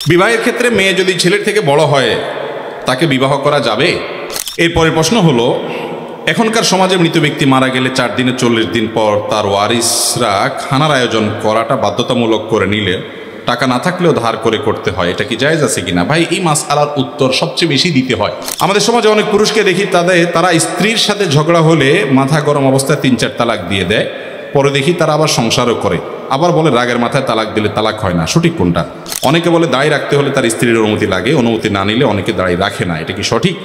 বিবাহের ক্ষেত্রে মেয়ে যদি ছেলের থেকে বড় হয় তাকে বিবাহ করা যাবে? এরপরের প্রশ্ন হলো, এখনকার সমাজে মৃত ব্যক্তি মারা গেলে 4 দিনে 40 দিন পর তার ওয়ারিসরা খানার আয়োজন করাটা বাধ্যতামূলক করে নিলে টাকা না থাকলেও ধার করে করতে হয়, এটা কি জায়েজ আছে কিনা? ভাই, এই মাসআলার উত্তর সবচেয়ে বেশি দিতে হয়। আমাদের সমাজে অনেক পুরুষকে দেখি তারা স্ত্রীর সাথে ঝগড়া হলে মাথা গরম অবস্থায় 3-4 তালাক দিয়ে দেয়, পরে দেখি তারা আবার সংসারও করে, আবার বলে রাগের মাথায় তালাক দিলে তালাক হয় না। সঠিক কোনটা? অনেকে বলে দাড়ি রাখতে হলে তার স্ত্রীর অনুমতি লাগে, অনুমতি না নিলে অনেকে দাড়ি রাখে না, এটা কি সঠিক?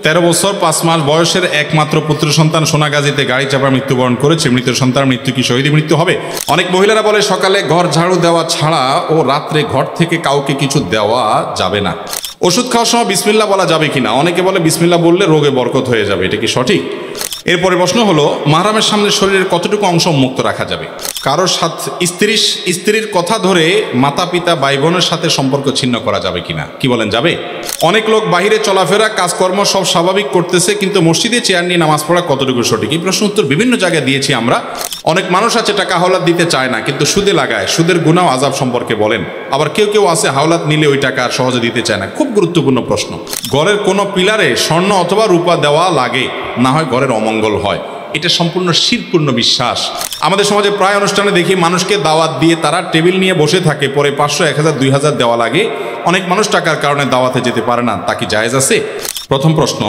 13 বছর 5 মাস বয়সের একমাত্র পুত্র সন্তান সোনাগাজীতে গাড়ি চাপা মৃত্যুবরণ করেছে। মৃত সন্তানের মৃত্যু কি শহীদ মৃত্যু হবে? অনেক মহিলারা বলে সকালে ঘর ঝাড়ু দেওয়া ছাড়া ও রাত্রে ঘর থেকে কাউকে কিছু দেওয়া যাবে না। ওষুধ খাওয়ার সময় বিসমিল্লাহ বলা যাবে কিনা? অনেকে বলে বিসমিল্লাহ বললে রোগে বরকত হয়ে যাবে, এটা কি সঠিক? এরপরে প্রশ্ন হলো, মাহরামের সামনে শরীরের কতটুকু অংশ মুক্ত রাখা যাবে? কারোর সাথে স্ত্রীর কথা ধরে মাতা পিতা ভাই বোনের সাথে সম্পর্ক ছিন্ন করা যাবে কিনা? কি বলেন, যাবে? অনেক লোক বাহিরে চলাফেরা কাজকর্ম সব স্বাভাবিক করতেছে, কিন্তু মসজিদে চেয়ার নিয়ে নামাজ পড়া কতটুকু সঠিক? এই প্রশ্ন উত্তর বিভিন্ন জায়গায় দিয়েছি আমরা। অনেক মানুষ আছে টাকা হাওলাত দিতে চায় না, কিন্তু সুদে লাগায়, সুদের গুনাহ আযাব সম্পর্কে বলেন। আবার কেউ আছে হাওলাত নিলে ওই টাকা আর সহজে দিতে চায় না। খুব গুরুত্বপূর্ণ প্রশ্ন। ঘরের কোনো পিলারে স্বর্ণ অথবা রূপা দেওয়া লাগে, না হয় ঘরের অমঙ্গল হয়, এটা সম্পূর্ণ শিরকপূর্ণ বিশ্বাস। আমাদের সমাজে প্রায় অনুষ্ঠানে দেখি মানুষকে দাওয়াত দিয়ে তারা টেবিল নিয়ে বসে থাকে, পরে 500, 1000, 2000 দেওয়া লাগে। অনেক মানুষ টাকার কারণে দাওয়াতে যেতে পারে না, তা কি জায়েজ আছে? প্রথম প্রশ্ন,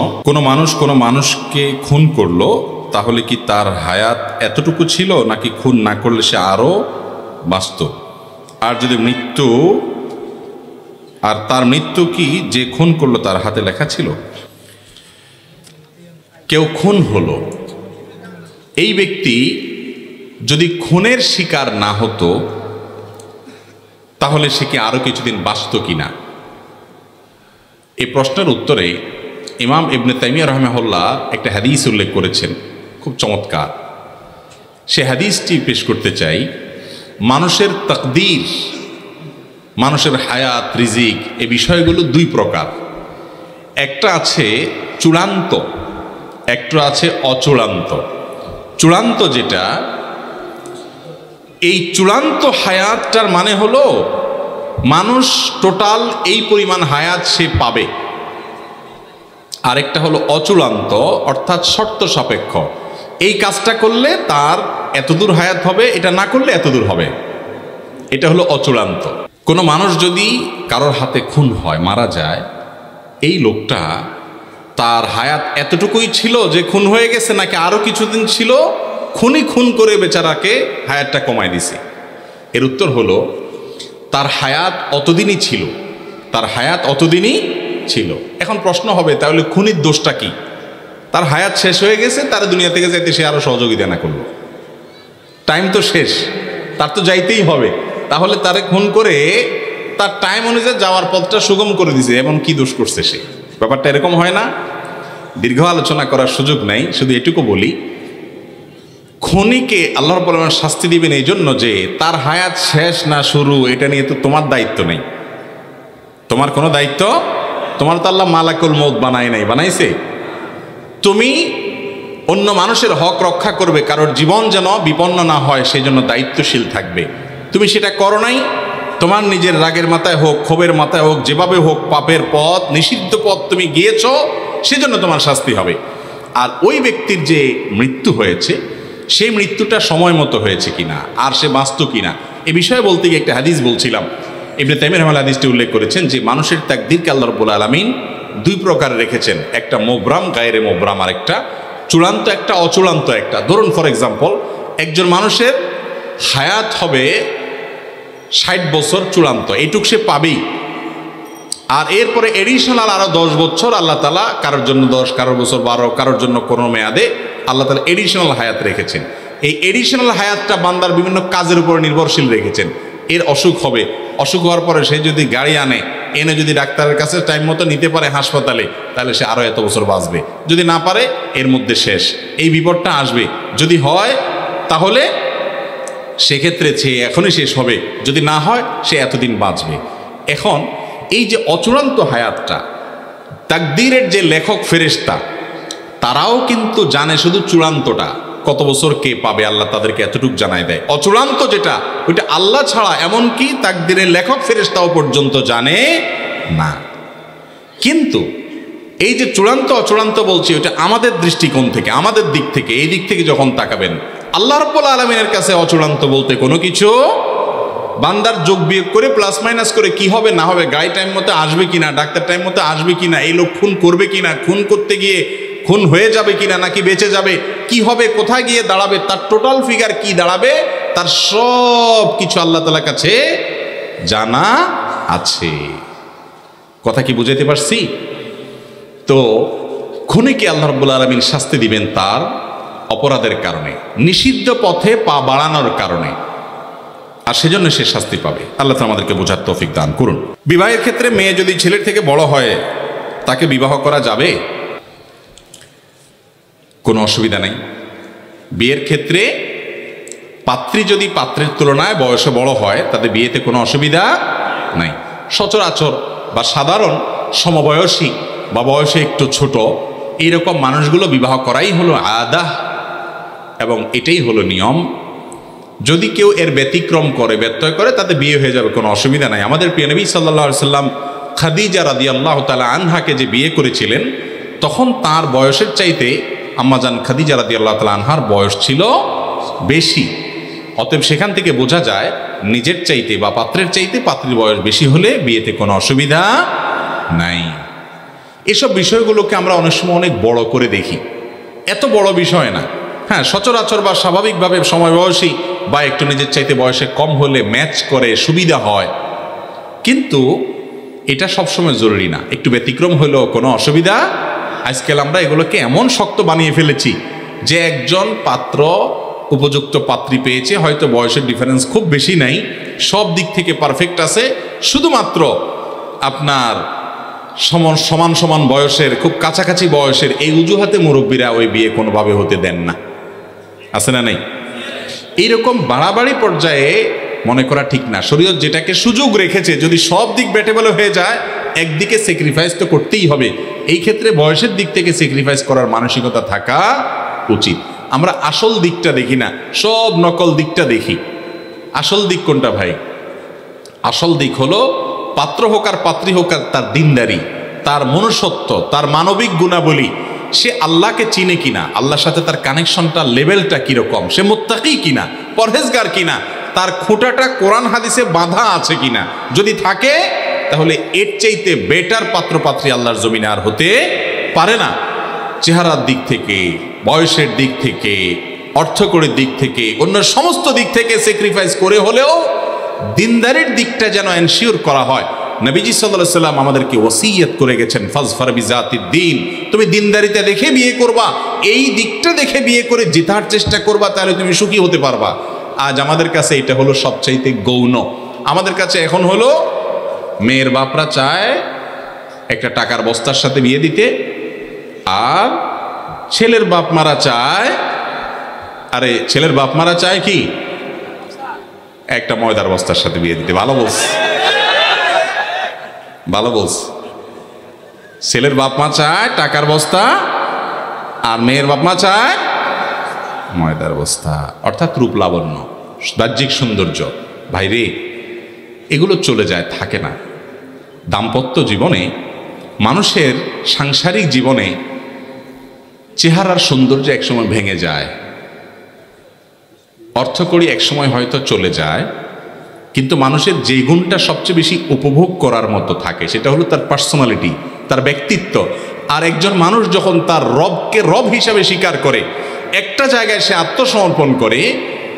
কোনো মানুষকে খুন করলো, তাহলে কি তার হায়াত এতটুকু ছিল, নাকি খুন না করলে সে আরো বাঁচত? আর যদি তার মৃত্যু কি যে খুন করলো তার হাতে লেখা ছিল? কেউ খুন হলো, এই ব্যক্তি যদি খুনের শিকার না হতো তাহলে সে কি আরো কিছুদিন বাঁচত কিনা? এই প্রশ্নের উত্তরে ইমাম ইবনে তাইমিয়া রাহিমাহুল্লাহ একটা হাদিস উল্লেখ করেছেন, খুব চমৎকার। সে হাদিসটি পেশ করতে চাই। মানুষের তাকদীর, মানুষের হায়াত, রিজিক, এই বিষয়গুলো 2 প্রকার। একটা আছে চূড়ান্ত, একটা আছে অচূড়ান্ত। চূড়ান্ত যেটা, এই চূড়ান্ত হায়াতটার মানে হলো মানুষ টোটাল এই পরিমাণ হায়াত সে পাবে। আরেকটা হলো অচূড়ান্ত, অর্থাৎ শর্ত সাপেক্ষ। এই কাজটা করলে তার এতদূর হায়াত হবে, এটা না করলে এতদূর হবে, এটা হলো অচূড়ান্ত। কোনো মানুষ যদি কারোর হাতে খুন হয়, মারা যায়, এই লোকটা তার হায়াত এতটুকুই ছিল যে খুন হয়ে গেছে, নাকি আরো কিছুদিন ছিল, খুন করে বেচারাকে হায়াতটা কমায় দিছে? এর উত্তর হলো তার হায়াত অতদিনই ছিল, তার হায়াত অতদিনই ছিল। এখন প্রশ্ন হবে, তাহলে খুনির দোষটা কি? তার হায়াত শেষ হয়ে গেছে, তার দুনিয়া থেকে যাইতে সে আরো সহযোগিতা না করলো, টাইম তো শেষ, তার তো যাইতেই হবে। তাহলে তারে খুন করে তার টাইম অনুযায়ী যাওয়ার পথটা সুগম করে দিছে, এমন কি দোষ করছে সে? ব্যাপারটা এরকম হয় না? দীর্ঘ আলোচনা করার সুযোগ নাই, শুধু এটুকু বলি, খুনিকে আল্লাহ রাব্বুল আলামিন শাস্তি দিবেন এই জন্য যে তার হায়াত শেষ না শুরু, এটা নিয়ে তো তোমার দায়িত্ব নেই। তোমার কোনো দায়িত্ব, তোমার তো আল্লাহ মালাকুল মউত বানাইছে। তুমি অন্য মানুষের হক রক্ষা করবে, কারোর জীবন যেন বিপন্ন না হয় সেই জন্য দায়িত্বশীল থাকবে। তুমি সেটা করো নাই, তোমার নিজের রাগের মাথায় হোক, ক্ষোভের মাথায় হোক, যেভাবে হোক, পাপের পথ, নিষিদ্ধ পথ তুমি গিয়েছ, সেজন্য তোমার শাস্তি হবে। আর ওই ব্যক্তির যে মৃত্যু হয়েছে, সেই মৃত্যুটা সময় মতো হয়েছে কিনা, আর সে বাঁচত কিনা, এ বিষয়ে বলতে গিয়ে একটা হাদিস বলছিলাম। ইবনে তাইমিয়া রাহিমাহুল্লাহ হাদিসটি উল্লেখ করেছেন যে মানুষের তাকদীরকে আল্লাহ রাব্বুল আলামিন 2 প্রকারে রেখেছেন, একটা মুবরাম, গায়রে মুবরাম, আর একটা চূড়ান্ত, একটা অচূড়ান্ত। একটা ধরুন, ফর এক্সাম্পল, একজন মানুষের হায়াত হবে 60 বছর চূড়ান্ত, এইটুক সে পাবেই। আর এরপরে এডিশনাল আরো 10 বছর আল্লাহ তাআলা, কারোর জন্য 10, কারোর বছর 12, কারোর জন্য কোনো মেয়াদে আল্লাহ তাআলা এডিশনাল হায়াত রেখেছেন। এই এডিশনাল হায়াতটা বান্দার বিভিন্ন কাজের উপর নির্ভরশীল রেখেছেন। এর অসুখ হবে, অসুখ হওয়ার পরে সে যদি গাড়ি এনে যদি ডাক্তারের কাছে টাইম মতো নিতে পারে হাসপাতালে, তাহলে সে আরো এত বছর বাঁচবে। যদি না পারে, এর মধ্যে শেষ, এই বিপদটা আসবে। যদি হয় তাহলে সেক্ষেত্রে সে এখনই শেষ হবে, যদি না হয় সে এতদিন বাঁচবে। এখন এই যে অচূড়ান্ত হায়াতটা, তাকদীরের যে লেখক ফেরেশতা, তারাও কিন্তু জানে শুধু চূড়ান্তটা, কত বছর কে পাবে আল্লাহ তাদেরকে এতটুকু জানায় দেয়। অচূড়ান্ত যেটা ওইটা আল্লাহ ছাড়া এমনকি তাকদীরের লেখক ফেরেশতাও পর্যন্ত জানে না। কিন্তু এই যে চূড়ান্ত অচূড়ান্ত বলছি ওইটা আমাদের দৃষ্টিকোণ থেকে, আমাদের দিক থেকে, এই দিক থেকে যখন তাকাবেন, আল্লাহ রাব্বুল আলামিনের কাছে অচূড়ান্ত বলতে কোনো কিছু, বান্দার যোগ বিয়োগ করে প্লাস মাইনাস করে কি হবে না হবে, গায়ে টাইম মতো আসবে কিনা, ডাক্তার টাইম মতো আসবে কিনা, এই লোক খুন করবে কিনা, খুন করতে গিয়ে খুন হয়ে যাবে কিনা নাকি বেঁচে যাবে, কি হবে, কোথায় গিয়ে দাঁড়াবে, তার টোটাল ফিগার কি দাঁড়াবে, তার সব কিছু আল্লাহ তাআলার কাছে জানা আছে। কথা কি বুঝাইতে পারছি? তো খুনিকে আল্লাহ রাব্বুল আলামিন শাস্তি দিবেন তার অপরাধের কারণে, নিষিদ্ধ পথে পা বাড়ানোর কারণে, আর সেজন্য সে শাস্তি পাবে। আল্লাহ তাআলা আমাদেরকে বোঝার তৌফিক দান করুন। বিবাহের ক্ষেত্রে মেয়ে যদি ছেলের থেকে বড় হয় তাকে বিবাহ করা যাবে, কোনো অসুবিধা নেই। বিয়ের ক্ষেত্রে পাত্রী যদি পাত্রের তুলনায় বয়সে বড় হয় তাতে বিয়েতে কোনো অসুবিধা নাই। সচরাচর বা সাধারণ সমবয়সী বা বয়সে একটু ছোট এইরকম মানুষগুলো বিবাহ করাই হলো আদা, এবং এটাই হলো নিয়ম। যদি কেউ এর ব্যতিক্রম করে, ব্যত্যয় করে, তাতে বিয়ে হয়ে যাবে, কোনো অসুবিধা নাই। আমাদের প্রিয় নবী সাল্লাল্লাহু আলাইহি সাল্লাম খাদিজা রাদিয়াল্লাহু তাআলা আনহাকে যে বিয়ে করেছিলেন তখন তার বয়সের চাইতে আম্মাজান খাদিজা রাদিয়াল্লাহু তাআলা আনহার বয়স ছিল বেশি। অতএব সেখান থেকে বোঝা যায় নিজের চাইতে বা পাত্রের চাইতে পাত্রীর বয়স বেশি হলে বিয়েতে কোনো অসুবিধা নাই। এসব বিষয়গুলোকে আমরা অনেক সময় অনেক বড় করে দেখি, এত বড় বিষয় না। হ্যাঁ, সচরাচর বা স্বাভাবিকভাবে সমবয়সী বা একটু নিজের চাইতে বয়সে কম হলে ম্যাচ করে সুবিধা হয়, কিন্তু এটা সবসময় জরুরি না। একটু ব্যতিক্রম হলেও কোনো অসুবিধা। আজকাল আমরা এগুলোকে এমন শক্ত বানিয়ে ফেলেছি যে একজন পাত্র উপযুক্ত পাত্রী পেয়েছে, হয়তো বয়সের ডিফারেন্স খুব বেশি নাই, সব দিক থেকে পারফেক্ট আছে, শুধুমাত্র আপনার সমান সমান বয়সের, খুব কাছাকাছি বয়সের এই অজুহাতে মুরব্বীরা ওই বিয়ে কোনোভাবে হতে দেন না। আছে না নেই? এইরকম বাড়াবাড়ি পর্যায়ে মনে করা ঠিক না। শরীয়ত যেটাকে সুযোগ রেখেছে, যদি সব দিক বেটেবল হয়ে যায় একদিকে স্যাক্রিফাইস তো করতেই হবে। এই ক্ষেত্রে বয়সের দিক থেকে স্যাক্রিফাইস করার মানসিকতা থাকা উচিত। আমরা আসল দিকটা দেখি না, সব নকল দিকটা দেখি। আসল দিক কোনটা ভাই? আসল দিক হলো পাত্র হোক আর পাত্রী হোক আর তার দিনদারি, তার মনুষ্যত্ব, তার মানবিক গুণাবলী, সে আল্লাহকে চিনে কিনা, আল্লাহর সাথে তার কানেকশনটা, লেভেলটা কিরকম, সে মুত্তাকি কিনা, পরহেজগার কিনা, তার খুঁটাটা কোরআন হাদিসে বাঁধা আছে কিনা। যদি থাকে তাহলে এর চাইতে বেটার পাত্র পাত্রী আল্লাহর জমিনে আর হতে পারে না। চেহারার দিক থেকে, বয়সের দিক থেকে, অর্থকড়ির দিক থেকে, অন্য সমস্ত দিক থেকে স্যাক্রিফাইস করে হলেও দিনদারির দিকটা যেন এনশিওর করা হয়। নবীজি সাল্লাল্লাহু আলাইহি সাল্লাম আমাদেরকে ওসিয়ত করে গেছেন, ফাজফার বিজাতিদ দ্বীন, তুমি দিনদারিতা দেখে বিয়ে করবা, এই দিকটা দেখে বিয়ে করে জেতার চেষ্টা করবা, তাহলে তুমি সুখী হতে পারবা। আজ আমাদের কাছে এটা হলো সবচাইতে গৌণ। আমাদের কাছে এখন হলো মেয়ের বাপরা চায় একটা টাকার বস্তার সাথে বিয়ে দিতে, আর ছেলের বাপ মারা চায়, আরে ছেলের বাপ মারা চায় কি একটা ময়দার বস্তার সাথে বিয়ে দিতে। ভালো বলস, ভালো বলস। ছেলের বাপ মা চায় টাকার বস্তা, আর মেয়ের বাপ মা চায় ময়দার বস্তা, অর্থাৎ রূপ লাবণ্য, বাহ্যিক সৌন্দর্য। ভাইরে, এগুলো চলে যায়, থাকে না। দাম্পত্য জীবনে, মানুষের সাংসারিক জীবনে চেহারার সৌন্দর্য একসময় ভেঙে যায়, অর্থকড়ি একসময় হয়তো চলে যায়, কিন্তু মানুষের যে গুণটা সবচেয়ে বেশি উপভোগ করার মতো থাকে সেটা হলো তার পার্সোনালিটি, তার ব্যক্তিত্ব। আর একজন মানুষ যখন তার রবকে রব হিসাবে স্বীকার করে, একটা জায়গায় সে আত্মসমর্পণ করে,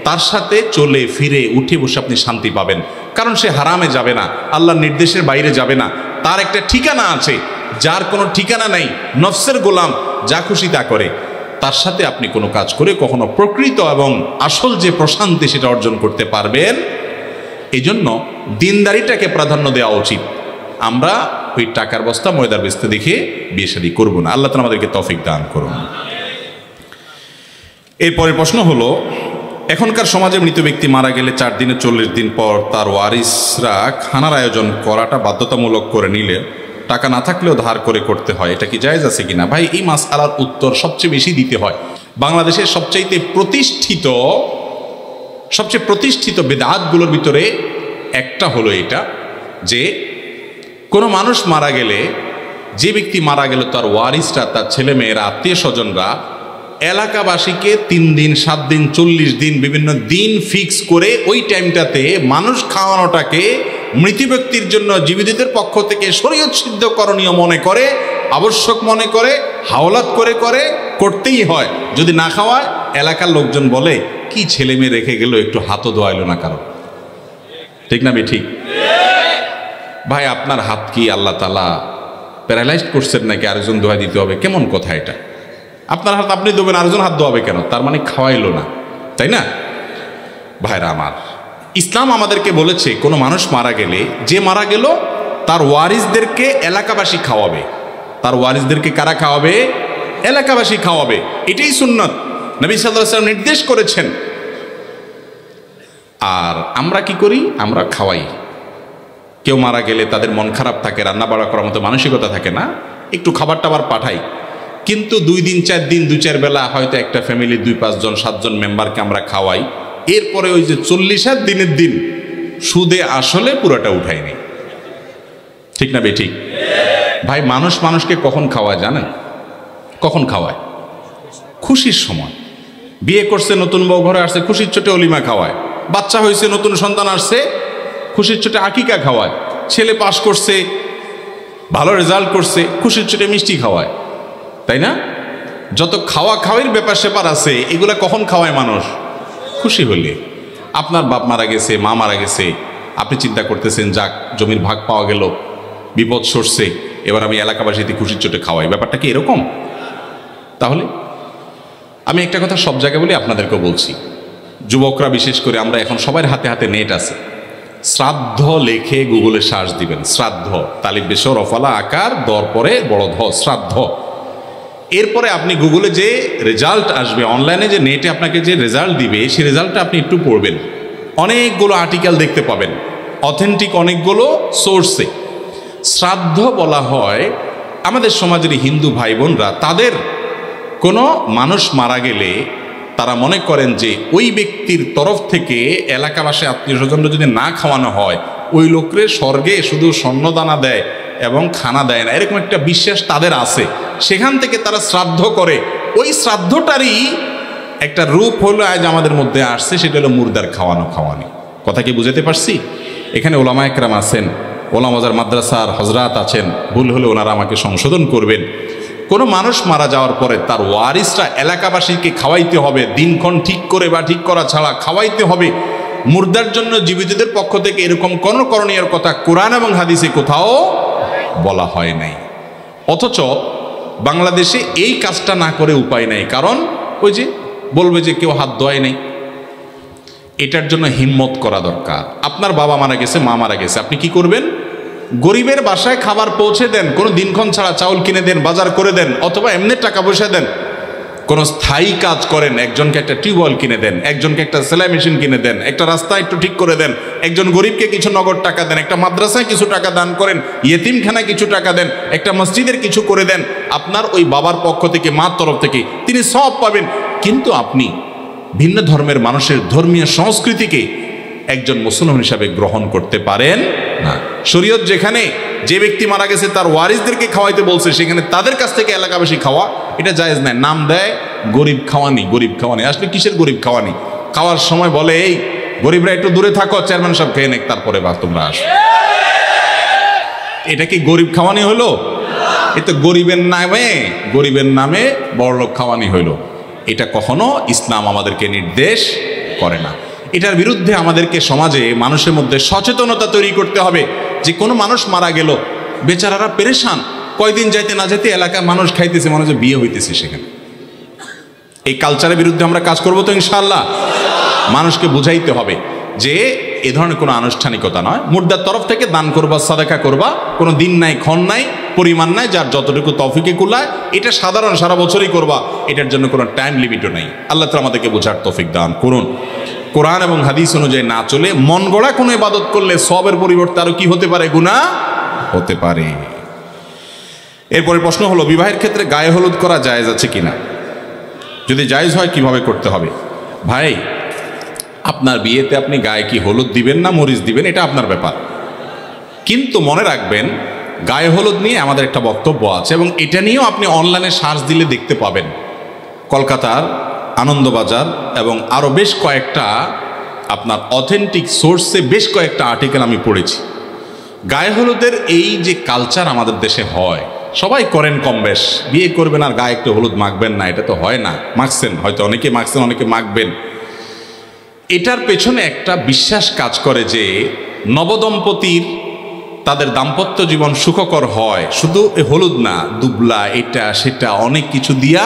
তার সাথে চলে ফিরে উঠে বসে আপনি শান্তি পাবেন। কারণ সে হারামে যাবে না, আল্লাহর নির্দেশের বাইরে যাবে না, তার একটা ঠিকানা আছে, যার কোনো ঠিকানা নাই, নফসের গোলাম, যা খুশি তা করে। তার সাথে আপনি কোনো কাজ করে কখনো প্রকৃত এবং আসল যে প্রশান্তি সেটা অর্জন করতে পারবেন। এই জন্য দিনদারিটাকে প্রাধান্য দেওয়া উচিত। আমরা ওই টাকার বস্তা ময়দার বস্তা দেখে বিয়ে শাদী করবো না। আল্লাহ তাআলা আমাদেরকে তৌফিক দান করুন। এরপরের প্রশ্ন হলো, এখনকার সমাজে মৃত ব্যক্তি মারা গেলে 4 দিনে 40 দিন পর তার ওয়ারিসরা খানার আয়োজন করাটা বাধ্যতামূলক করে নিলে টাকা না থাকলেও ধার করে করতে হয়, এটা কি জায়েজ আছে কিনা? ভাই, এই মাসআলার উত্তর সবচেয়ে বেশি দিতে হয় বাংলাদেশের সবচেয়ে প্রতিষ্ঠিত বেদাতগুলোর ভিতরে একটা হলো এটা যে কোনো মানুষ মারা গেলে, যে ব্যক্তি মারা গেল তার ওয়ারিসরা, তার ছেলে মেয়েরা, আত্মীয় স্বজনরা এলাকাবাসীকে 3 দিন 7 দিন 40 দিন বিভিন্ন দিন ফিক্স করে ওই টাইমটাতে মানুষ খাওয়ানোটাকে মৃত ব্যক্তির জন্য জীবিতদের পক্ষ থেকে শরীয়ত সিদ্ধ করণীয় মনে করে, আবশ্যক মনে করে, হাওলাত করতেই হয়। যদি না খাওয়ায় এলাকার লোকজন বলে কি ছেলে মেয়ে রেখে গেল, একটু হাতও ধোয়াইলো না কারো। ঠিক না বে ঠিক? ভাই আপনার হাত কি আল্লাহ তাআলা প্যারালাইজড করছেন নাকি আরেকজন ধোয়া দিতে হবে? কেমন কথা এটা? আপনার হাত আপনি ধোবেন, আরেকজন হাত ধোয়াবে কেন? তার মানে খাওয়াইলো না, তাই না? ভাইরা আমার, ইসলাম আমাদেরকে বলেছে কোনো মানুষ মারা গেলে, যে মারা গেল তার ওয়ারিসদেরকে এলাকাবাসী খাওয়াবে। তার ওয়ারিসদেরকে কারা খাওয়াবে? এলাকাবাসী খাওয়াবে। এটাই সুন্নত, নবী সাল্লাল্লাহু আলাইহি ওয়াসাল্লাম নির্দেশ করেছেন। আর আমরা কি করি? আমরা খাওয়াই। কেউ মারা গেলে তাদের মন খারাপ থাকে, রান্না বাড়া করার মতো মানসিকতা থাকে না, একটু খাবার টাবার পাঠাই। কিন্তু 2 দিন 4 দিন 2-4 বেলা হয়তো একটা ফ্যামিলি 2-5 জন 7 জন মেম্বারকে আমরা খাওয়াই। এরপরে ওই যে 40 দিনের দিন সুদে আসলে পুরোটা উঠায়নি। ঠিক না বে ঠিক? ভাই মানুষ মানুষকে কখন খাওয়ায় জানেন? কখন খাওয়ায়? খুশির সময়। বিয়ে করছে, নতুন বউ ঘরে আসছে, খুশির চোটে অলিমা খাওয়ায়। বাচ্চা হয়েছে, নতুন সন্তান আসছে, খুশির চোটে আকিকা খাওয়ায়। ছেলে পাস করছে, ভালো রেজাল্ট করছে, খুশির চোটে মিষ্টি খাওয়ায়, তাই না? যত খাওয়া খাওয়ার ব্যাপার স্যাপার আছে এগুলা কখন খাওয়ায় মানুষ? খুশি হলে। আপনার বাপ মারা গেছে, মা মারা গেছে, আপনি চিন্তা করতেছেন যাক জমির ভাগ পাওয়া গেল, বিপদ সরছে, এবার আমি এলাকাবাসীতে খুশির চোটে খাওয়াই। ব্যাপারটা কি এরকম? তাহলে আমি একটা কথা সব জায়গায় বলি, আপনাদেরকেও বলছি, যুবকরা বিশেষ করে আমরা এখন সবার হাতে হাতে নেট আছে। শ্রাদ্ধ লেখে গুগলে সার্চ দিবেন, শ্রাদ্ধ তালিব বেশর রফালা আকার দর পরে বড় ধ, শ্রাদ্ধ। এরপরে আপনি গুগলে যে রেজাল্ট আসবে, অনলাইনে যে নেটে আপনাকে যে রেজাল্ট দিবে, সেই রেজাল্টটা আপনি একটু পড়বেন। অনেকগুলো আর্টিকেল দেখতে পাবেন, অথেন্টিক অনেকগুলো সোর্সে। শ্রাদ্ধ বলা হয় আমাদের সমাজের হিন্দু ভাই বোনরা, তাদের কোনো মানুষ মারা গেলে তারা মনে করেন যে ওই ব্যক্তির তরফ থেকে এলাকাবাসী আত্মীয় স্বজনরা যদি না খাওয়ানো হয়, ওই লোকের স্বর্গে শুধু স্বর্ণদানা দেয় এবং খানা দেয় না, এরকম একটা বিশ্বাস তাদের আছে। সেখান থেকে তারা শ্রাদ্ধ করে। ওই শ্রাদ্ধটারই একটা রূপ হলো আজ আমাদের মধ্যে আসছে, সেটা হলো মুর্দার খাওয়ানি। কথা কি বুঝাতে পারছি? এখানে ওলামা একরাম আছেন, ওলামাজার মাদ্রাসার হজরাত আছেন, ভুল হলে ওনারা আমাকে সংশোধন করবেন। কোনো মানুষ মারা যাওয়ার পরে তার ওয়ারিসরা এলাকাবাসীকে খাওয়াইতে হবে, দিনক্ষণ ঠিক করে বা ঠিক করা ছাড়া খাওয়াইতে হবে। মুর্দার জন্য জীবিতদের পক্ষ থেকে এরকম কোন করণীয় কথা কোরআন এবং হাদিসে কোথাও বলা হয় নাই। অথচ বাংলাদেশে এই কাজটা না করে উপায় নাই, কারণ ওই যে বলবে যে কেউ হাত ধোয় নাই। এটার জন্য হিম্মত করা দরকার। আপনার বাবা মারা গেছে, মা মারা গেছে, আপনি কি করবেন? গরিবের বাসায় খাবার পৌঁছে দেন, কোনো দিনক্ষণ ছাড়া চাউল কিনে দেন, বাজার করে দেন, অথবা এমনি টাকা পয়সা দেন। কোনো স্থায়ী কাজ করেন, একজনকে একটা টিউবওয়েল কিনে দেন, একজনকে একটা সেলাই মেশিন কিনে দেন, একটা রাস্তা একটু ঠিক করে দেন, একজন গরিবকে কিছু নগদ টাকা দেন, একটা মাদ্রাসায় কিছু টাকা দান করেন, ইয়েতিমখানায় কিছু টাকা দেন, একটা মসজিদের কিছু করে দেন। আপনার ওই বাবার পক্ষ থেকে, মার তরফ থেকে তিনি সব পাবেন। কিন্তু আপনি ভিন্ন ধর্মের মানুষের ধর্মীয় সংস্কৃতিকে একজন মুসলমান হিসাবে গ্রহণ করতে পারেন না। শরীয়ত যেখানে যে ব্যক্তি মারা গেছে তার ওয়ারিসদেরকে খাওয়াইতে বলছে, সেখানে তাদের কাছ থেকে এলাকাবাসী খাওয়া এটা জায়েজ নাই। নাম দেয় গরিব খাওয়ানি, গরিব খাওয়ানি। আসলে কিসের গরিব খাওয়ানি? খাওয়ার সময় বলে এই গরিবরা একটু দূরে থাকো, চেয়ারম্যান সাহেব খেয়ে নেক, তারপরে বা তোমরা আসো। এটা কি গরিব খাওয়ানি হলো? এ তো গরিবের নামে বড়লোক খাওয়ানি হইল। এটা কখনো ইসলাম আমাদেরকে নির্দেশ করে না। এটার বিরুদ্ধে আমাদেরকে সমাজে মানুষের মধ্যে সচেতনতা তৈরি করতে হবে যে কোনো মানুষ মারা গেল, বেচারারা পেরেশান, কয়দিন যাইতে না যেতে এলাকার মানুষ খাইতেছে, মনে হচ্ছে বিয়ে হইতেছে সেখানে। এই কালচারের বিরুদ্ধে আমরা কাজ করবো তো ইনশাআল্লাহ। মানুষকে বুঝাইতে হবে যে এ ধরনের কোনো আনুষ্ঠানিকতা নয়। মুর্দার তরফ থেকে দান করবা, সাদাকা করবা, কোনো দিন নাই, ক্ষণ নাই, পরিমাণ নাই, যার যতটুকু তৌফিকে কুলায় এটা সাধারণ সারা বছরই করবা, এটার জন্য কোনো টাইম লিমিটও নাই। আল্লাহ তাআলা আমাদেরকে বোঝার তৌফিক দান করুন। কোরআন এবং হাদিস অনুযায়ী না চলে মন গড়া কোনো ইবাদত করলে সবের পরিবর্তে আরো কি হতে পারে? গুনাহ হতে পারে। এরপরে প্রশ্ন হলো, বিবাহের ক্ষেত্রে গায়ে হলুদ করা জায়েজ আছে কিনা? যদি জায়েজ হয় কিভাবে করতে হবে? ভাই, আপনার বিয়েতে আপনি গায়ে কি হলুদ দিবেন না মরিচ দিবেন এটা আপনার ব্যাপার, কিন্তু মনে রাখবেন গায়ে হলুদ নিয়ে আমাদের একটা বক্তব্য আছে এবং এটা নিয়েও আপনি অনলাইনে সার্চ দিলে দেখতে পাবেন। কলকাতার আনন্দবাজার এবং আরও বেশ কয়েকটা আপনার অথেন্টিক সোর্সে বেশ কয়েকটা আর্টিকেল আমি পড়েছি। গায়ে হলুদের এই যে কালচার আমাদের দেশে হয়, সবাই করেন কম বেশ, বিয়ে করবেন আর গায়ে একটু হলুদ মাখবেন না, এটা তো হয় না। মাখছেন হয়তো, অনেকে মাখছেন, অনেকে মাখবেন। এটার পেছনে একটা বিশ্বাস কাজ করে যে নবদম্পতির তাদের দাম্পত্য জীবন সুখকর হয় শুধু হলুদ না, দুবলা এটা সেটা অনেক কিছু দিয়া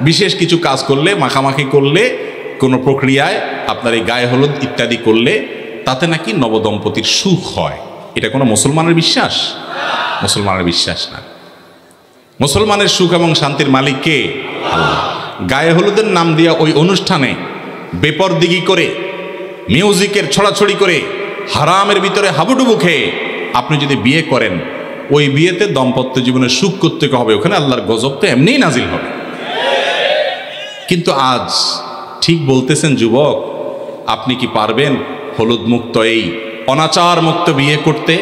বিশেষ কিছু কাজ করলে, মাখামাখি করলে, কোনো প্রক্রিয়ায় আপনার এই গায়ে হলুদ ইত্যাদি করলে তাতে নাকি নবদম্পতির সুখ হয়। এটা কোনো মুসলমানের বিশ্বাস? মুসলমানের বিশ্বাস না। মুসলমানের সুখ এবং শান্তির মালিক কে? আল্লাহ। গায়ে হলুদের নাম দিয়া ওই অনুষ্ঠানে বেপরদিগি করে, মিউজিকের ছড়াছড়ি করে, হারামের ভিতরে হাবুডুবু খেয়ে আপনি যদি বিয়ে করেন, ওই বিয়েতে দাম্পত্য জীবনে সুখ করতে হবে, ওখানে আল্লাহর গজব তো এমনিই নাজিল হবে। কিন্তু আজ ঠিক বলতেছেন যুবক, আপনি কি পারবেন হলুদ মুক্ত এই অনাচার মুক্ত বিয়ে করতে?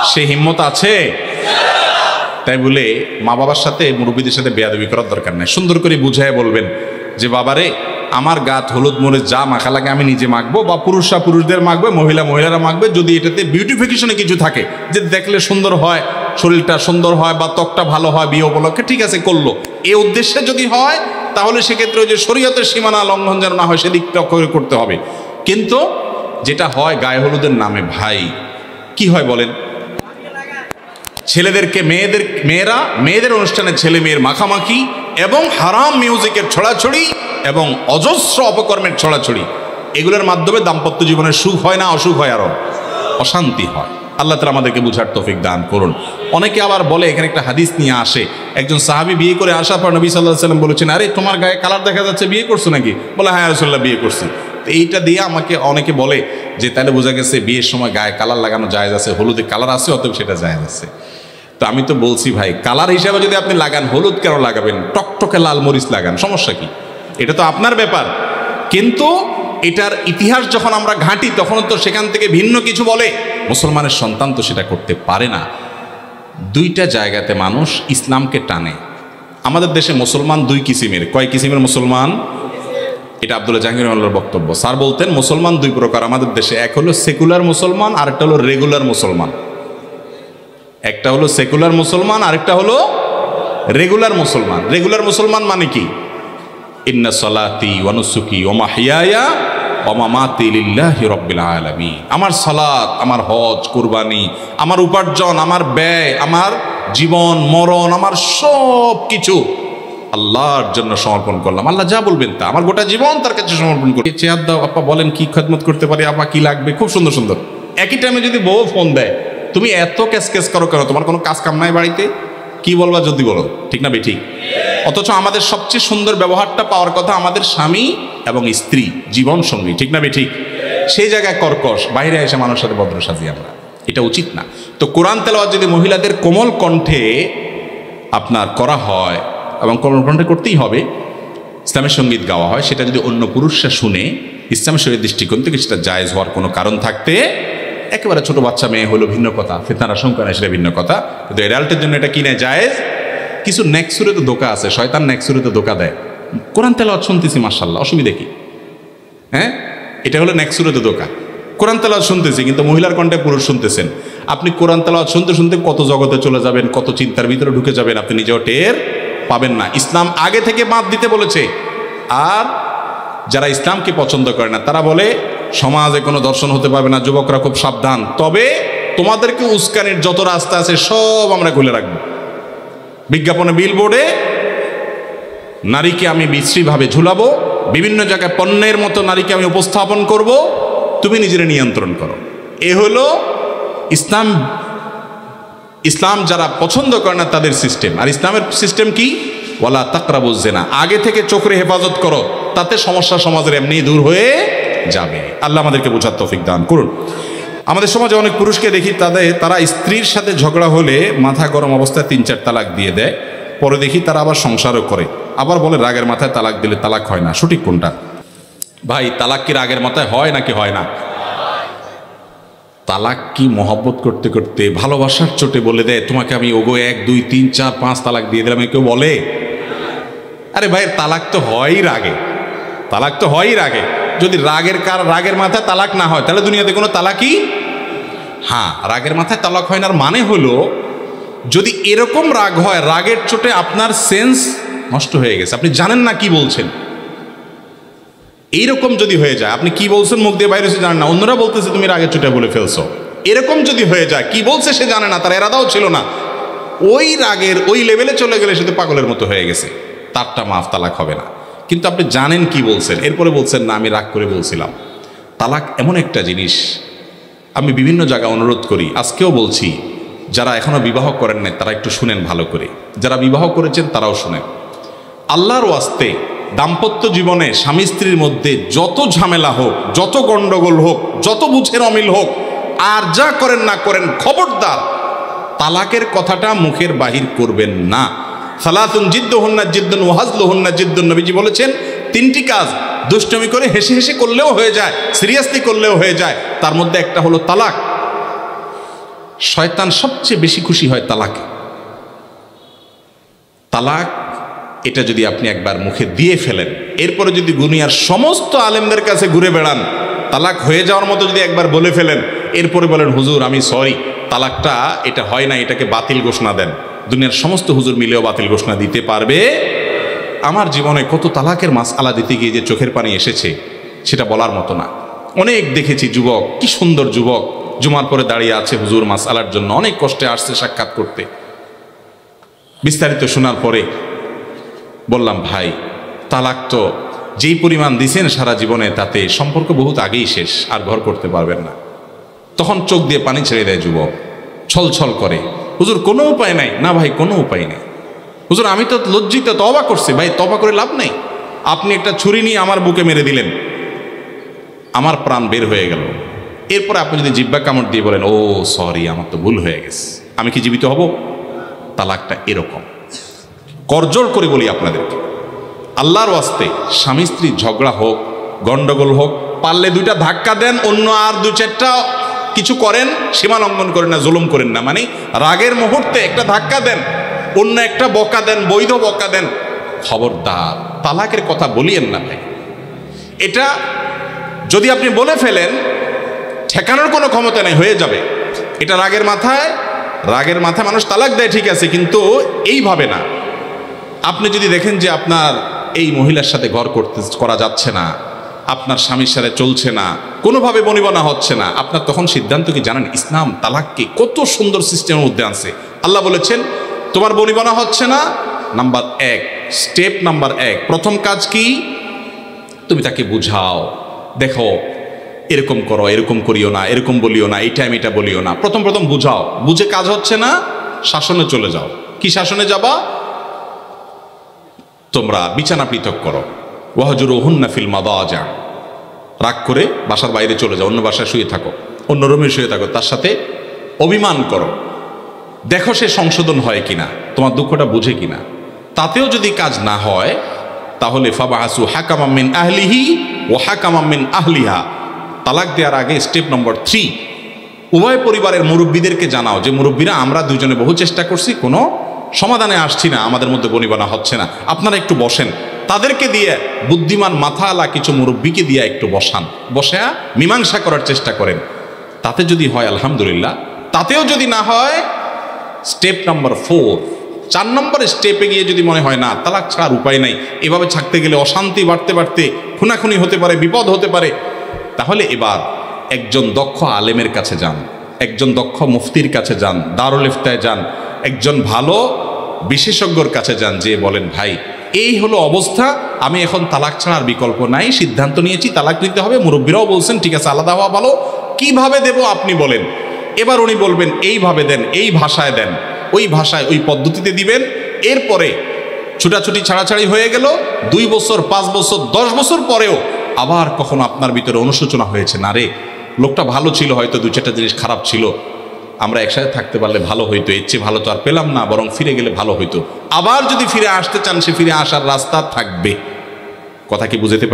সে হিম্মত আছে? তাই বলে মা বাবার সাথে, মুরব্বীদের সাথে বেয়াদবি করার দরকার নাই। সুন্দর করে বুঝায় বলবেন যে বাবারে, আমার গাত হলুদ মরিচ যা মাখা লাগে আমি নিজে মাখবো, বা পুরুষরা পুরুষদের মাখবে, মহিলারা মাখবে। যদি এটাতে বিউটিফিকেশনে কিছু থাকে, যে দেখলে সুন্দর হয়, শরীরটা সুন্দর হয় বা ত্বকটা ভালো হয় বিয়ে উপলক্ষে, ঠিক আছে করলো। এই উদ্দেশ্যে যদি হয় তাহলে সেক্ষেত্রে ওই যে শরীয়তের সীমানা লঙ্ঘন যেন না হয় সেদিকটা করতে হবে। কিন্তু যেটা হয় গায়ে হলুদের নামে, ভাই কি হয় বলেন? ছেলেদেরকে মেয়েদের অনুষ্ঠানে ছেলে মেয়ের মাখামাখি এবং হারাম মিউজিকের ছড়াছড়ি এবং অজস্র অপকর্মের ছড়াছড়ি, এগুলোর মাধ্যমে দাম্পত্য জীবনের সুখ হয় না, অসুখ হয়, আরো অশান্তি হয়। আল্লাহ তাআলা আমাদেরকে বুঝার তৌফিক দান করুন। অনেকে আবার বলে, এখানে একটা হাদিস নিয়ে আসে, একজন সাহাবী বিয়ে করে আসার পর নবী সাল্লাল্লাহু আলাইহি ওয়াসাল্লাম বলেছেন, আরে তোমার গায়ে কালার দেখা যাচ্ছে, বিয়ে করছো নাকি? বলে হ্যাঁ রাসূলুল্লাহ, বিয়ে করছি। তো এইটা দিয়ে আমাকে অনেকে বলে যে তাহলে বোঝা গেছে বিয়ের সময় গায়ে কালার লাগানো জায়েজ আছে, হলুদে কালার আছে, অতএব সেটা জায়েজ আছে। তো আমি তো বলছি ভাই, কালার হিসাবে যদি আপনি লাগান, হলুদ কেন লাগাবেন? টকটকে লাল মরিচ লাগান, সমস্যা কি? এটা তো আপনার ব্যাপার। কিন্তু এটার ইতিহাস যখন আমরা ঘাঁটি, তখন তো সেখান থেকে ভিন্ন কিছু বলে। মুসলমানের সন্তান তো সেটা করতে পারে না। দুইটা জায়গাতে মানুষ ইসলামকে টানে। আমাদের দেশে মুসলমান দুই কিসিমের। কয় কিসিমের মুসলমান? এটা আব্দুল্লাহ জাহাঙ্গীর রহমানুল্লাহর বক্তব্য। স্যার বলতেন মুসলমান দুই প্রকার আমাদের দেশে, এক হলো সেকুলার মুসলমান, আরেকটা হলো রেগুলার মুসলমান। একটা হলো সেকুলার মুসলমান, আরেকটা হলো রেগুলার মুসলমান। রেগুলার মুসলমান মানে কি? ইন্না সালাতি ওয়া নুসুকি ওয়া মাহইয়ায়া ওয়া মামাতি লিল্লাহি রাব্বিল আলামিন। আমার সালাত, আমার হজ, কুরবানি, আমার উপার্জন, আমার ব্যয়, আমার জীবন মরণ, আমার সব কিছু আল্লাহর জন্য সমর্পণ করলাম। আল্লাহ যা বলবেন তা, আমার গোটা জীবন তার কাছে সমর্পণ করি। চেয়ার দাও আপা, বলেন কি খেদমত করতে পারি, আপা কি লাগবে, খুব সুন্দর সুন্দর। একই টাইমে যদি বউ ফোন দেয়, তুমি এত ক্যাস করো কেন? তোমার কোনো কাজ কাম নাই বাড়িতে? কি বলবা যদি বলো, ঠিক না বেঠিক? অথচ আমাদের সবচেয়ে সুন্দর ব্যবহারটা পাওয়ার কথা আমাদের স্বামী এবং স্ত্রী, জীবন সঙ্গী, ঠিক না বেঠিক? সেই জায়গায় কর্কশ, বাইরে এসে মানুষের সাথে ভদ্র সাজি আমরা, এটা উচিত না। তো কোরআন তেলাওয়াত যদি মহিলাদের কোমল কণ্ঠে আপনার করা হয়, এবং কোমল কণ্ঠে করতেই হবে, ইসলামের সঙ্গীত গাওয়া হয়, সেটা যদি অন্য পুরুষরা শুনে, ইসলামের শরীয়তের দৃষ্টিকোণ থেকে সেটা জায়েজ হওয়ার কোনো কারণ থাকতে, একেবারে ছোট বাচ্চা মেয়ে হলো ভিন্ন কথা, ফিতনার আশঙ্কা নেই সেটা ভিন্ন কথা, কিন্তু অ্যাডাল্টের জন্য এটা কি নেয়? জায়েজ। কিছু নেক্সুরে তো ধোকা আছে, শয়তান নেক্সুরে তো ধোকা দেয়। কোরআন তেলাওয়াত শুনতেছি মাশাআল্লাহ, অসুবিধা কি? হ্যাঁ, এটা হলো নেক্সুরে তো ধোকা। কোরআন তেলাওয়াত শুনতেছি, কিন্তু মহিলার কণ্ঠে পুরুষ শুনতেছেন। আপনি কোরআন তেলাওয়াত শুনতে শুনতে কত জগতে চলে যাবেন, কত চিন্তার ভিতরে ঢুকে যাবেন, আপনি নিজেও টের পাবেন না। ইসলাম আগে থেকে বাদ দিতে বলেছে। আর যারা ইসলামকে পছন্দ করে না, তারা বলে সমাজে কোনো দর্শন হতে পারবে না, যুবকরা খুব সাবধান। তবে তোমাদেরকে উস্কানির যত রাস্তা আছে সব আমরা খুলে রাখবো। বিজ্ঞাপনে, বিলবোর্ডে নারীকে আমি বিশ্রীভাবে ঝুলাবো, বিভিন্ন জায়গায় পণ্যের মতো নারীকে আমি উপস্থাপন করব, তুমি নিজের নিয়ন্ত্রণ করো। এ হলো ইসলাম। ইসলাম যারা পছন্দ করে না তাদের সিস্টেম। আর ইসলামের সিস্টেম কি? ওয়ালা তাকরাবুজ জিনা, আগে থেকে চোখের হেফাজত করো, তাতে সমস্যা সমাজের এমনি দূর হয়ে যাবে। আল্লাহ আমাদেরকে বোঝার তৌফিক দান করুন। আমাদের সমাজে অনেক পুরুষকে দেখি তারা স্ত্রীর সাথে ঝগড়া হলে মাথা গরম অবস্থায় 3-4 তালাক দিয়ে দেয়, পরে দেখি তারা আবার সংসারও করে। আবার বলে রাগের মাথায় তালাক দিলে তালাক হয় না। সঠিক কোনটা ভাই? তালাক কি রাগের মাথায় হয় নাকি হয় না? তালাক কি মহব্বত করতে করতে ভালোবাসার চোটে বলে দেয় তোমাকে আমি ওগো 1 2 3 4 5 তালাক দিয়ে দিলাম, কেউ বলে? আরে ভাই তালাক তো হয়ই রাগে, তালাক তো হয়ই রাগে। যদি রাগের মাথায় তালাক না হয় তাহলে দুনিয়াতে কোনো তালাকই, হ্যাঁ রাগের মাথায় তালাক হয় না। মানে হলো যদি এরকম রাগ হয়, রাগের চোটে আপনার সেন্স নষ্ট হয়ে গেছে, আপনি জানেন না কি বলছেন, এইরকম যদি হয়ে যায়, আপনি কি বলছেন মুখ দিয়ে বাইরে এসে জানেন না, অন্যরা বলতেছে তুমি রাগের চোটে বলে ফেলছো, এরকম যদি হয়ে যায়, কি বলছে সে জানে না, তার এরাদাও ছিল না, ওই রাগের ওই লেভেলে চলে গেলে সে তো পাগলের মতো হয়ে গেছে, তারটা মাফ, তালাক হবে না। কিন্তু আপনি জানেন কি বলছেন, এরপরে বলছেন না আমি রাগ করে বলছিলাম। তালাক এমন একটা জিনিস, আমি বিভিন্ন জায়গায় অনুরোধ করি, আজকেও বলছি, যারা এখনো বিবাহ করেন নাই তারা একটু শুনেন ভালো করে, যারা বিবাহ করেছেন তারাও শুনেন। আল্লাহর ওয়াস্তে দাম্পত্য জীবনে স্বামী স্ত্রীর মধ্যে যত ঝামেলা হোক, যত গন্ডগোল হোক, যত বুঝের অমিল হোক, আর যা করেন না করেন, খবরদার তালাকের কথাটা মুখের বাহির করবেন না। সালাতুন জিদ্দুহুন্না জিদ্দুন ওয়া হাজলুহুন্না জিদ্দুন, নবীজি বলেছেন 3টি কাজ দুষ্টমি করে হেসে হেসে করলেও হয়ে যায়, সিরিয়াসলি করলেও হয়ে যায়, তার মধ্যে একটা হলো তালাক। শয়তান সবচেয়ে বেশি খুশি হয় তালাকে। তালাক এটা যদি আপনি একবার মুখে দিয়ে ফেলেন, এরপরে যদি দুনিয়ার সমস্ত আলেমদের কাছে ঘুরে বেড়ান, তালাক হয়ে যাওয়ার মতো যদি একবার বলে ফেলেন, এরপরে বলেন হুজুর আমি সরি, তালাকটা এটা হয় না, এটাকে বাতিল ঘোষণা দেন, দুনিয়ার সমস্ত হুজুর মিলেও বাতিল ঘোষণা দিতে পারবে? আমার জীবনে কত তালাকের মাসআলা দিতে গিয়ে যে চোখের পানি এসেছে সেটা বলার মতো না। অনেক দেখেছি যুবক, কি সুন্দর যুবক, জুমার পরে দাঁড়িয়ে আছে হুজুর মাসআলার জন্য, অনেক কষ্টে আসছে সাক্ষাৎ করতে। বিস্তারিত শোনার পরে বললাম ভাই তালাক তো যেই পরিমাণ দিছেন সারা জীবনে, তাতে সম্পর্ক বহুত আগেই শেষ, আর ঘর করতে পারবেন না। তখন চোখ দিয়ে পানি ছেড়ে দেয় যুবক, ছল ছল করে, হুজুর কোনো উপায় নাই? না ভাই কোনো উপায় নেই। হুজুর আমি তো লজ্জিত, তওবা করছি। ভাই তওবা করে লাভ নেই, আপনি একটা ছুরি নিয়ে আমার বুকে মেরে দিলেন, আমার প্রাণ বের হয়ে গেল। এরপরে আপনি যদি জিহ্বা কামড় দিয়ে বলেন ও সরি আমার তো ভুল হয়ে গেছে, আমি কি জীবিত হব? তালাকটা এরকম। করজোড় করে বলি আপনাদেরকে, আল্লাহর ওয়াস্তে স্বামী স্ত্রী ঝগড়া হোক, গন্ডগোল হোক, পারলে 2টা ধাক্কা দেন, অন্য আর 2-4টা কিছু করেন, সীমা লঙ্ঘন করেন না, জুলুম করেন না। মানে রাগের মুহূর্তে একটা ধাক্কা দেন, অন্য একটা বকা দেন, বৈধ বকা দেন, খবরদার তালাকের কথা বলিয়েন না ভাই। এটা যদি আপনি বলে ফেলেন, ঠেকানোর কোনো ক্ষমতা নেই, হয়ে যাবে। এটা রাগের মাথায় মানুষ তালাক দেয় ঠিক আছে, কিন্তু এইভাবে না। আপনি যদি দেখেন যে আপনার এই মহিলার সাথে ঘর করা যাচ্ছে না, আপনার স্বামীর সাথে চলছে না, কোনোভাবে বনিবনা হচ্ছে না, আপনার তখন সিদ্ধান্ত কি জানেন? ইসলাম তালাককে কত সুন্দর সিস্টেমের মধ্যে আনছে। আল্লাহ বলেছেন তোমার বনিবনা হচ্ছে না, নাম্বার 1, স্টেপ নাম্বার 1, প্রথম কাজ কি? তুমি তাকে বুঝাও, দেখো এরকম করো, এরকম করিও না, এরকম বলিও না, এই টাইম এটা বলিও না। প্রথম বুঝাও, বুঝে কাজ হচ্ছে না, শাসনে চলে যাও। কি শাসনে যাবা? তোমরা বিছানা পৃথক করো, ওয়াহজুরুহুন্না ফিল মাদাজা, রাগ করে বাসার বাইরে চলে যাও, অন্য বাসায় শুয়ে থাকো, অন্য রুমে শুয়ে থাকো, তার সাথে অভিমান করো, দেখো সে সংশোধন হয় কিনা, তোমার দুঃখটা বুঝে কিনা। তাতেও যদি কাজ না হয় তাহলে ফাবাহাসু হাকামাম মিন আহলিহি ওয়া হাকামাম মিন আহলিহা। তালাক দেওয়ার আগে স্টেপ নম্বর 3, উভয় পরিবারের মুরব্বীদেরকে জানাও যে মুরব্বীরা আমরা দুজনে বহু চেষ্টা করছি, কোনো সমাধানে আসছি না, আমাদের মধ্যে বনিবনা হচ্ছে না, আপনারা একটু বসেন। তাদেরকে দিয়ে বুদ্ধিমান মাথাওয়ালা কিছু মুরব্বীকে দিয়ে একটু বসে মীমাংসা করার চেষ্টা করেন। তাতে যদি হয় আলহামদুলিল্লাহ, তাতেও যদি না হয় স্টেপ নাম্বার 4 নম্বরের স্টেপে গিয়ে যদি মনে হয় না তালাক ছাড়ার উপায় নাই, এভাবে থাকতে গেলে অশান্তি বাড়তে বাড়তে খুনাখুনি হতে পারে, বিপদ হতে পারে, তাহলে এবার একজন দক্ষ আলেমের কাছে যান, একজন দক্ষ মুফতির কাছে যান, দারুল ইফতায় যান, একজন ভালো বিশেষজ্ঞর কাছে যান, যে বলেন ভাই এই হলো অবস্থা, আমি এখন তালাক ছাড়ার বিকল্প নাই, সিদ্ধান্ত নিয়েছি তালাক নিতে হবে। মুরব্বীরাও বলছেন ঠিক আছে আলাদা হওয়া ভালো, কিভাবে দেব আপনি বলেন। এবার উনি বলবেন এইভাবে দেন, এই ভাষায় দেন, ওই ভাষায় ওই পদ্ধতিতে দিবেন। এরপরে ছুটাছুটি ছাড়াছাড়ি হয়ে গেল, 2 বছর 5 বছর 10 বছর পরেও আবার কখনো আপনার ভিতরে অনুশোচনা হয়েছে, না রে লোকটা ভালো ছিল, হয়তো 2-4টা জিনিস খারাপ ছিল, আমরা একসাথে থাকতে পারলে ভালো হইতো, এর চেয়ে ভালো তো আর পেলাম না, বরং ফিরে গেলে ভালো হইতো। আবার যদি ফিরে আসতে চান, সে ফিরে আসার রাস্তা থাকবে। কথা কি বুঝতে